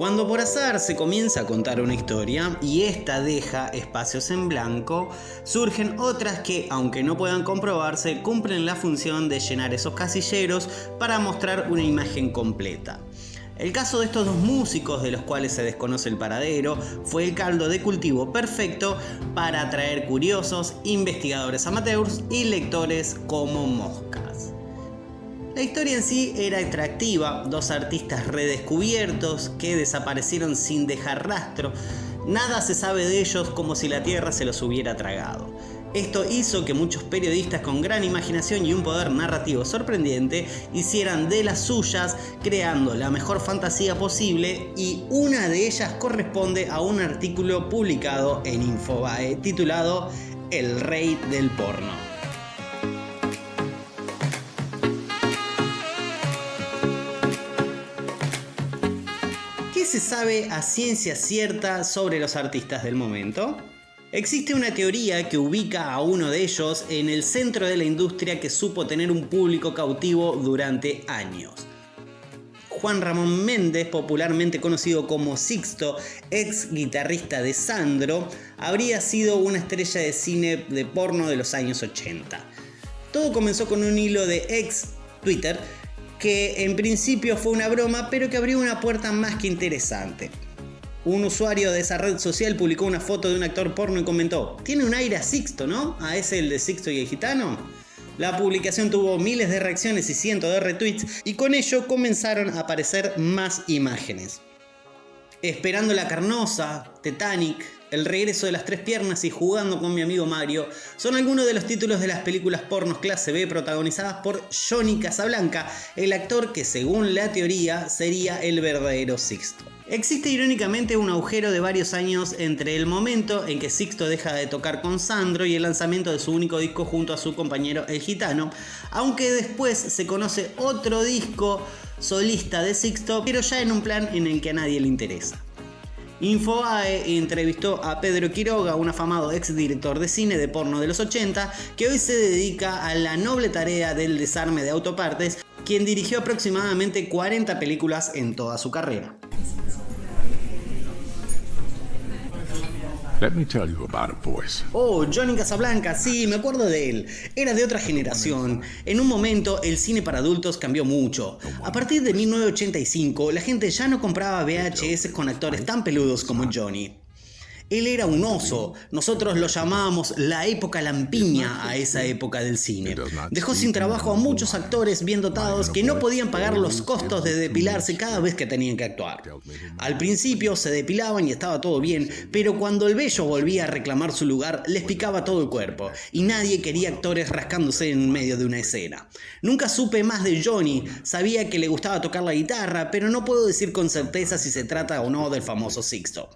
Cuando por azar se comienza a contar una historia y esta deja espacios en blanco, surgen otras que, aunque no puedan comprobarse, cumplen la función de llenar esos casilleros para mostrar una imagen completa. El caso de estos dos músicos, de los cuales se desconoce el paradero, fue el caldo de cultivo perfecto para atraer curiosos, investigadores amateurs y lectores como moscas. La historia en sí era atractiva, dos artistas redescubiertos que desaparecieron sin dejar rastro. Nada se sabe de ellos, como si la tierra se los hubiera tragado. Esto hizo que muchos periodistas con gran imaginación y un poder narrativo sorprendente hicieran de las suyas, creando la mejor fantasía posible, y una de ellas corresponde a un artículo publicado en Infobae titulado El Rey del Porno. ¿Qué se sabe a ciencia cierta sobre los artistas del momento? Existe una teoría que ubica a uno de ellos en el centro de la industria que supo tener un público cautivo durante años. Juan Ramón Méndez, popularmente conocido como Sixto, ex guitarrista de Sandro, habría sido una estrella de cine de porno de los años 80. Todo comenzó con un hilo de ex Twitter que en principio fue una broma, pero que abrió una puerta más que interesante. Un usuario de esa red social publicó una foto de un actor porno y comentó: "Tiene un aire a Sixto, ¿no? ¿A ese el de Sixto y el Gitano?". La publicación tuvo miles de reacciones y cientos de retweets, y con ello comenzaron a aparecer más imágenes. Esperando la carnosa, Titanic, El regreso de las tres piernas y Jugando con mi amigo Mario son algunos de los títulos de las películas pornos clase B protagonizadas por Johnny Casablanca, el actor que según la teoría sería el verdadero Sixto. Existe irónicamente un agujero de varios años entre el momento en que Sixto deja de tocar con Sandro y el lanzamiento de su único disco junto a su compañero El Gitano, aunque después se conoce otro disco solista de Sixto, pero ya en un plan en el que a nadie le interesa. Infobae entrevistó a Pedro Quiroga, un afamado ex director de cine de porno de los 80, que hoy se dedica a la noble tarea del desarme de autopartes, quien dirigió aproximadamente 40 películas en toda su carrera. Let me tell you about a voice. Oh, Johnny Casablanca, sí, me acuerdo de él. Era de otra generación. En un momento, el cine para adultos cambió mucho. A partir de 1985, la gente ya no compraba VHS con actores tan peludos como Johnny. Él era un oso. Nosotros lo llamábamos la época lampiña a esa época del cine. Dejó sin trabajo a muchos actores bien dotados que no podían pagar los costos de depilarse cada vez que tenían que actuar. Al principio se depilaban y estaba todo bien, pero cuando el vello volvía a reclamar su lugar, les picaba todo el cuerpo, y nadie quería actores rascándose en medio de una escena. Nunca supe más de Johnny. Sabía que le gustaba tocar la guitarra, pero no puedo decir con certeza si se trata o no del famoso Sixto.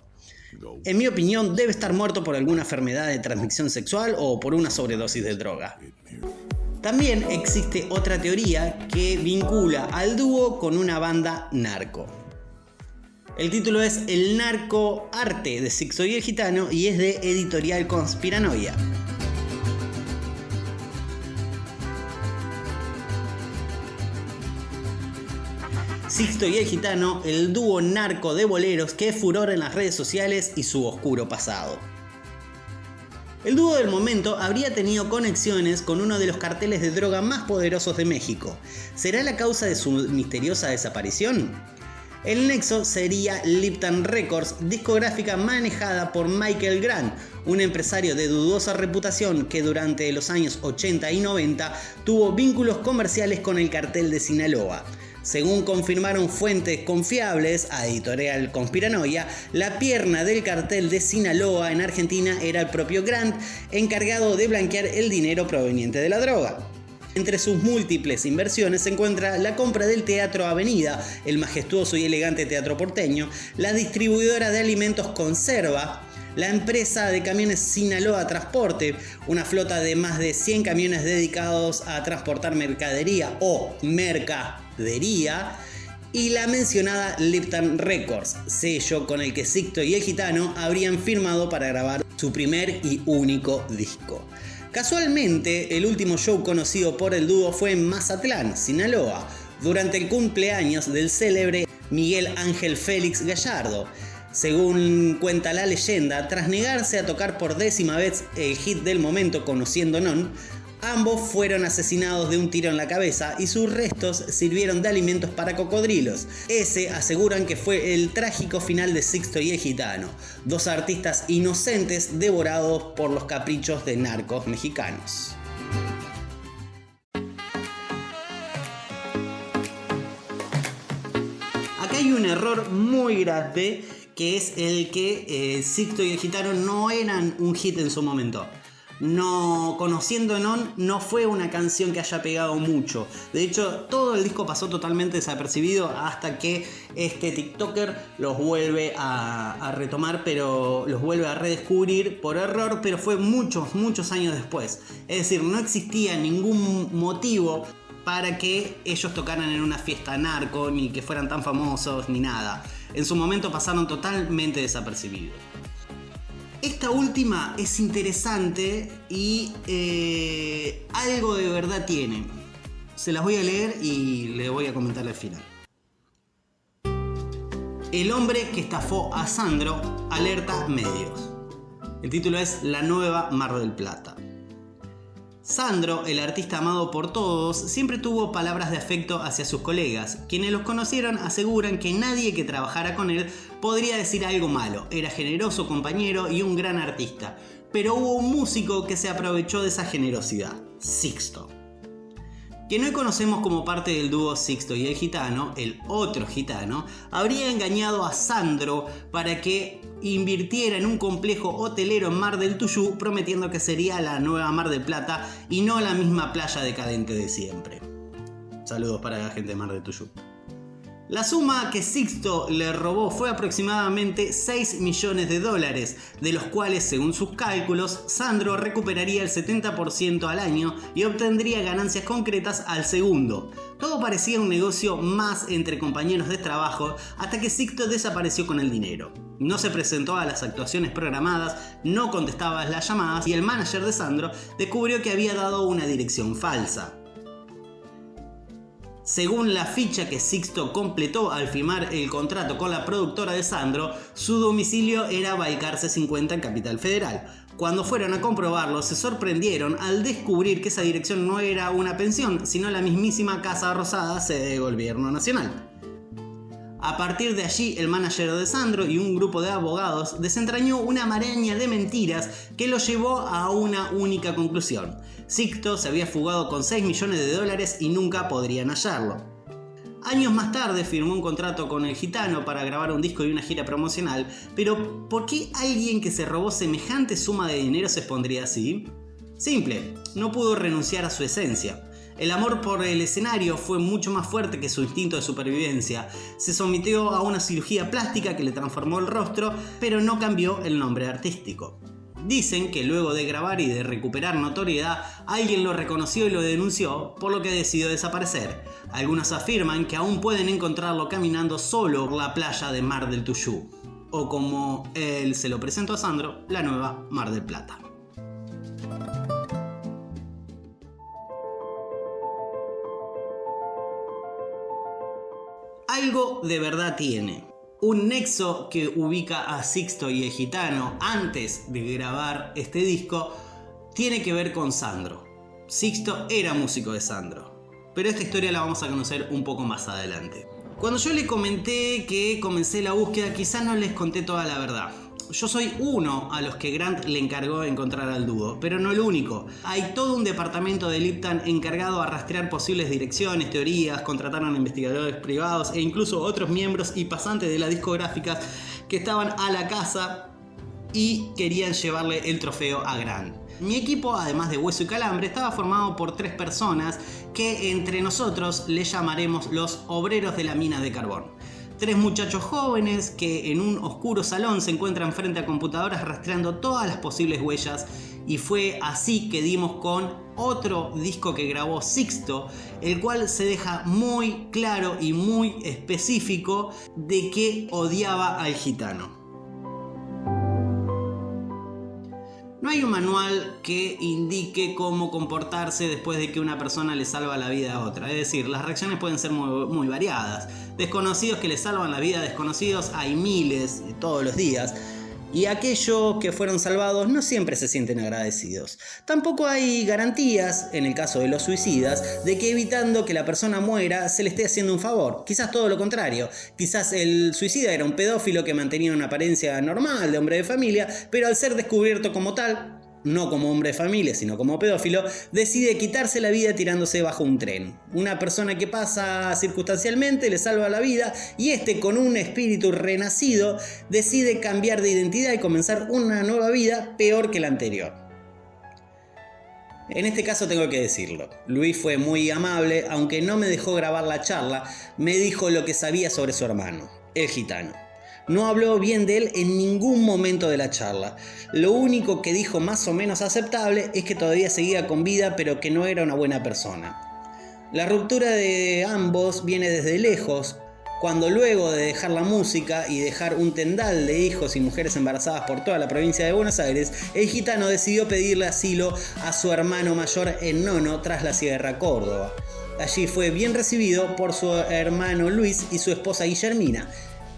En mi opinión, debe estar muerto por alguna enfermedad de transmisión sexual o por una sobredosis de droga. También existe otra teoría que vincula al dúo con una banda narco. El título es El narco arte de Sixto y el Gitano y es de Editorial Conspiranoia. Sixto y el Gitano, el dúo narco de boleros que es furor en las redes sociales y su oscuro pasado. El dúo del momento habría tenido conexiones con uno de los carteles de droga más poderosos de México. ¿Será la causa de su misteriosa desaparición? El nexo sería Lipton Records, discográfica manejada por Michael Grant, un empresario de dudosa reputación que durante los años 80 y 90 tuvo vínculos comerciales con el cartel de Sinaloa. Según confirmaron fuentes confiables a Editorial Conspiranoia, la pierna del cartel de Sinaloa en Argentina era el propio Grant, encargado de blanquear el dinero proveniente de la droga. Entre sus múltiples inversiones se encuentra la compra del Teatro Avenida, el majestuoso y elegante teatro porteño, la distribuidora de alimentos Conserva, la empresa de camiones Sinaloa Transporte, una flota de más de 100 camiones dedicados a transportar mercadería o mercadería, y la mencionada Lipton Records, sello con el que Sixto y el Gitano habrían firmado para grabar su primer y único disco. Casualmente, el último show conocido por el dúo fue en Mazatlán, Sinaloa, durante el cumpleaños del célebre Miguel Ángel Félix Gallardo. Según cuenta la leyenda, tras negarse a tocar por 10ª vez el hit del momento Conociendo Non, ambos fueron asesinados de un tiro en la cabeza y sus restos sirvieron de alimentos para cocodrilos. Ese aseguran que fue el trágico final de Sixto y el Gitano, dos artistas inocentes devorados por los caprichos de narcos mexicanos. Acá hay un error muy grande, que es el que Sixto y el Gitano no eran un hit en su momento. No, Conociendo Non no fue una canción que haya pegado mucho. De hecho, todo el disco pasó totalmente desapercibido hasta que este TikToker los vuelve a retomar, pero los vuelve a redescubrir por error, pero fue muchos años después. Es decir, no existía ningún motivo para que ellos tocaran en una fiesta narco, ni que fueran tan famosos, ni nada. En su momento pasaron totalmente desapercibidos. Esta última es interesante y algo de verdad tiene. Se las voy a leer y le voy a comentar al final. El hombre que estafó a Sandro, alerta medios. El título es La nueva Mar del Plata. Sandro, el artista amado por todos, siempre tuvo palabras de afecto hacia sus colegas. Quienes los conocieron aseguran que nadie que trabajara con él podría decir algo malo. Era generoso compañero y un gran artista. Pero hubo un músico que se aprovechó de esa generosidad: Sixto. Quien hoy conocemos como parte del dúo Sixto y el Gitano, el otro gitano, habría engañado a Sandro para que invirtiera en un complejo hotelero en Mar del Tuyú, prometiendo que sería la nueva Mar del Plata y no la misma playa decadente de siempre. Saludos para la gente de Mar del Tuyú. La suma que Sixto le robó fue aproximadamente $6 millones, de los cuales, según sus cálculos, Sandro recuperaría el 70% al año y obtendría ganancias concretas al segundo. Todo parecía un negocio más entre compañeros de trabajo hasta que Sixto desapareció con el dinero. No se presentó a las actuaciones programadas, no contestaba las llamadas y el manager de Sandro descubrió que había dado una dirección falsa. Según la ficha que Sixto completó al firmar el contrato con la productora de Sandro, su domicilio era Balcarce 50 en Capital Federal. Cuando fueron a comprobarlo, se sorprendieron al descubrir que esa dirección no era una pensión, sino la mismísima Casa Rosada, sede del Gobierno Nacional. A partir de allí, el manager de Sandro y un grupo de abogados desentrañó una maraña de mentiras que lo llevó a una única conclusión: Sixto se había fugado con $6 millones y nunca podrían hallarlo. Años más tarde firmó un contrato con el Gitano para grabar un disco y una gira promocional, pero ¿por qué alguien que se robó semejante suma de dinero se expondría así? Simple, no pudo renunciar a su esencia. El amor por el escenario fue mucho más fuerte que su instinto de supervivencia. Se sometió a una cirugía plástica que le transformó el rostro, pero no cambió el nombre artístico. Dicen que luego de grabar y de recuperar notoriedad, alguien lo reconoció y lo denunció, por lo que decidió desaparecer. Algunos afirman que aún pueden encontrarlo caminando solo por la playa de Mar del Tuyú, o como él se lo presentó a Sandro, la nueva Mar del Plata. Algo de verdad tiene. Un nexo que ubica a Sixto y el Gitano antes de grabar este disco tiene que ver con Sandro. Sixto era músico de Sandro, pero esta historia la vamos a conocer un poco más adelante. Cuando yo le comenté que comencé la búsqueda, quizás no les conté toda la verdad. Yo soy uno a los que Grant le encargó encontrar al dúo, pero no el único. Hay todo un departamento de Lipton encargado a rastrear posibles direcciones, teorías, contrataron a investigadores privados e incluso otros miembros y pasantes de las discográficas que estaban a la casa y querían llevarle el trofeo a Grant. Mi equipo, además de Hueso y Calambre, estaba formado por 3 personas que entre nosotros le llamaremos los obreros de la mina de carbón. 3 muchachos jóvenes que en un oscuro salón se encuentran frente a computadoras rastreando todas las posibles huellas, y fue así que dimos con otro disco que grabó Sixto, el cual se deja muy claro y muy específico de que odiaba al Gitano. No no hay un manual que indique cómo comportarse después de que una persona le salva la vida a otra. Es decir, las reacciones pueden ser muy variadas. Desconocidos que le salvan la vida a desconocidos hay miles todos los días. Y aquellos que fueron salvados no siempre se sienten agradecidos. Tampoco hay garantías, en el caso de los suicidas, de que evitando que la persona muera se le esté haciendo un favor. Quizás todo lo contrario. Quizás el suicida era un pedófilo que mantenía una apariencia normal de hombre de familia, pero al ser descubierto como tal, no como hombre de familia, sino como pedófilo, decide quitarse la vida tirándose bajo un tren. Una persona que pasa circunstancialmente le salva la vida y este, con un espíritu renacido, decide cambiar de identidad y comenzar una nueva vida peor que la anterior. En este caso tengo que decirlo, Luis fue muy amable, aunque no me dejó grabar la charla, me dijo lo que sabía sobre su hermano, el gitano. No habló bien de él en ningún momento de la charla. Lo único que dijo más o menos aceptable es que todavía seguía con vida, pero que no era una buena persona. La ruptura de ambos viene desde lejos, cuando luego de dejar la música y dejar un tendal de hijos y mujeres embarazadas por toda la provincia de Buenos Aires, el gitano decidió pedirle asilo a su hermano mayor en Nono tras la Sierra Córdoba. Allí fue bien recibido por su hermano Luis y su esposa Guillermina,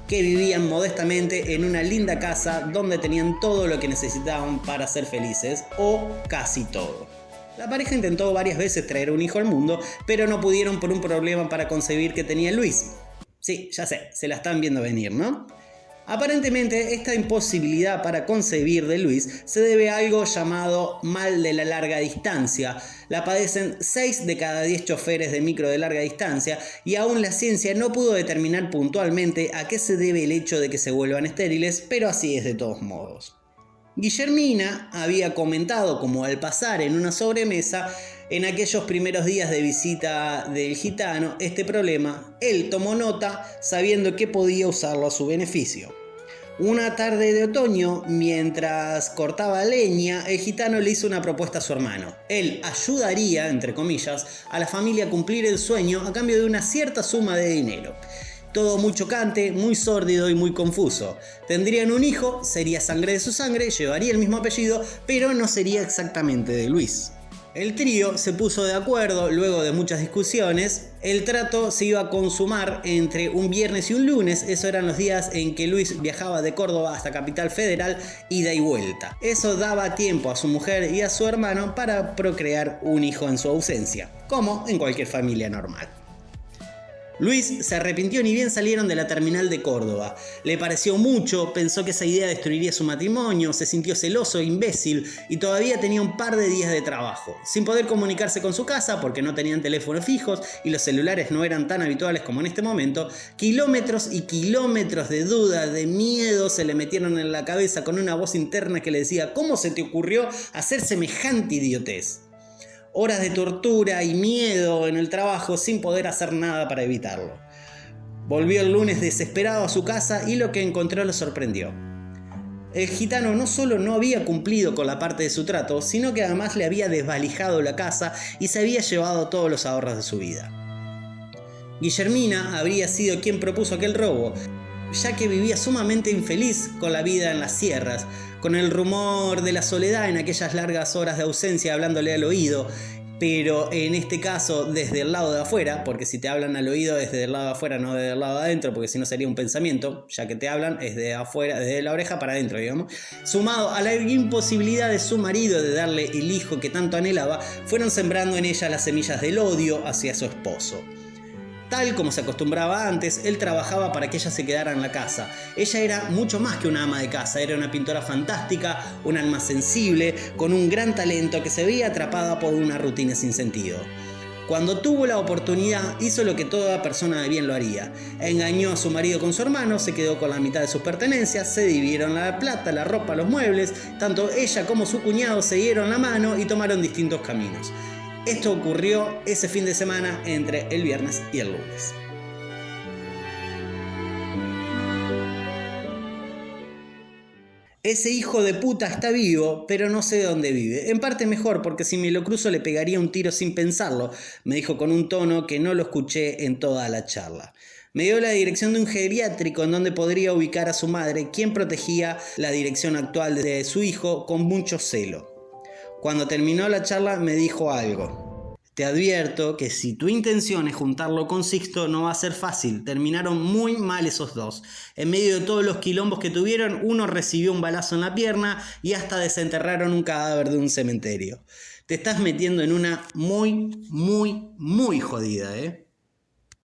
que vivían modestamente en una linda casa donde tenían todo lo que necesitaban para ser felices, o casi todo. La pareja intentó varias veces traer un hijo al mundo, pero no pudieron por un problema para concebir que tenía Luis. Sí, ya sé, se la están viendo venir, ¿no? Aparentemente, esta imposibilidad para concebir de Luis se debe a algo llamado mal de la larga distancia. La padecen 6 de cada 10 choferes de micro de larga distancia y aún la ciencia no pudo determinar puntualmente a qué se debe el hecho de que se vuelvan estériles, pero así es de todos modos. Guillermina había comentado, como al pasar en una sobremesa, en aquellos primeros días de visita del gitano, este problema. Él tomó nota sabiendo que podía usarlo a su beneficio. Una tarde de otoño, mientras cortaba leña, el gitano le hizo una propuesta a su hermano. Él ayudaría, entre comillas, a la familia a cumplir el sueño a cambio de una cierta suma de dinero. Todo muy chocante, muy sórdido y muy confuso. Tendrían un hijo, sería sangre de su sangre, llevaría el mismo apellido, pero no sería exactamente de Luis. El trío se puso de acuerdo luego de muchas discusiones. El trato se iba a consumar entre un viernes y un lunes. Esos eran los días en que Luis viajaba de Córdoba hasta Capital Federal, ida y vuelta. Eso daba tiempo a su mujer y a su hermano para procrear un hijo en su ausencia, como en cualquier familia normal. Luis se arrepintió ni bien salieron de la terminal de Córdoba. Le pareció mucho, pensó que esa idea destruiría su matrimonio, se sintió celoso, imbécil y todavía tenía un par de días de trabajo. Sin poder comunicarse con su casa porque no tenían teléfonos fijos y los celulares no eran tan habituales como en este momento, kilómetros y kilómetros de dudas, de miedo se le metieron en la cabeza con una voz interna que le decía: ¿cómo se te ocurrió hacer semejante idiotez? Horas de tortura y miedo en el trabajo sin poder hacer nada para evitarlo. Volvió el lunes desesperado a su casa y lo que encontró lo sorprendió. El gitano no solo no había cumplido con la parte de su trato, sino que además le había desvalijado la casa y se había llevado todos los ahorros de su vida. Guillermina habría sido quien propuso aquel robo, ya que vivía sumamente infeliz con la vida en las sierras, con el rumor de la soledad en aquellas largas horas de ausencia hablándole al oído, pero en este caso desde el lado de afuera, porque si te hablan al oído es desde el lado de afuera, no desde el lado de adentro, porque si no sería un pensamiento, ya que te hablan es de afuera, desde la oreja para adentro, digamos. Sumado a la imposibilidad de su marido de darle el hijo que tanto anhelaba, fueron sembrando en ella las semillas del odio hacia su esposo. Tal como se acostumbraba antes, él trabajaba para que ella se quedara en la casa. Ella era mucho más que una ama de casa, era una pintora fantástica, un alma sensible, con un gran talento que se veía atrapada por una rutina sin sentido. Cuando tuvo la oportunidad, hizo lo que toda persona de bien lo haría. Engañó a su marido con su hermano, se quedó con la mitad de sus pertenencias, se dividieron la plata, la ropa, los muebles. Tanto ella como su cuñado se dieron la mano y tomaron distintos caminos. Esto ocurrió ese fin de semana entre el viernes y el lunes. Ese hijo de puta está vivo, pero no sé dónde vive. En parte mejor, porque si me lo cruzo le pegaría un tiro sin pensarlo, me dijo con un tono que no lo escuché en toda la charla. Me dio la dirección de un geriátrico en donde podría ubicar a su madre, quien protegía la dirección actual de su hijo con mucho celo. Cuando terminó la charla me dijo algo. Te advierto que si tu intención es juntarlo con Sixto no va a ser fácil. Terminaron muy mal esos dos. En medio de todos los quilombos que tuvieron, uno recibió un balazo en la pierna y hasta desenterraron un cadáver de un cementerio. Te estás metiendo en una muy jodida, ¿eh?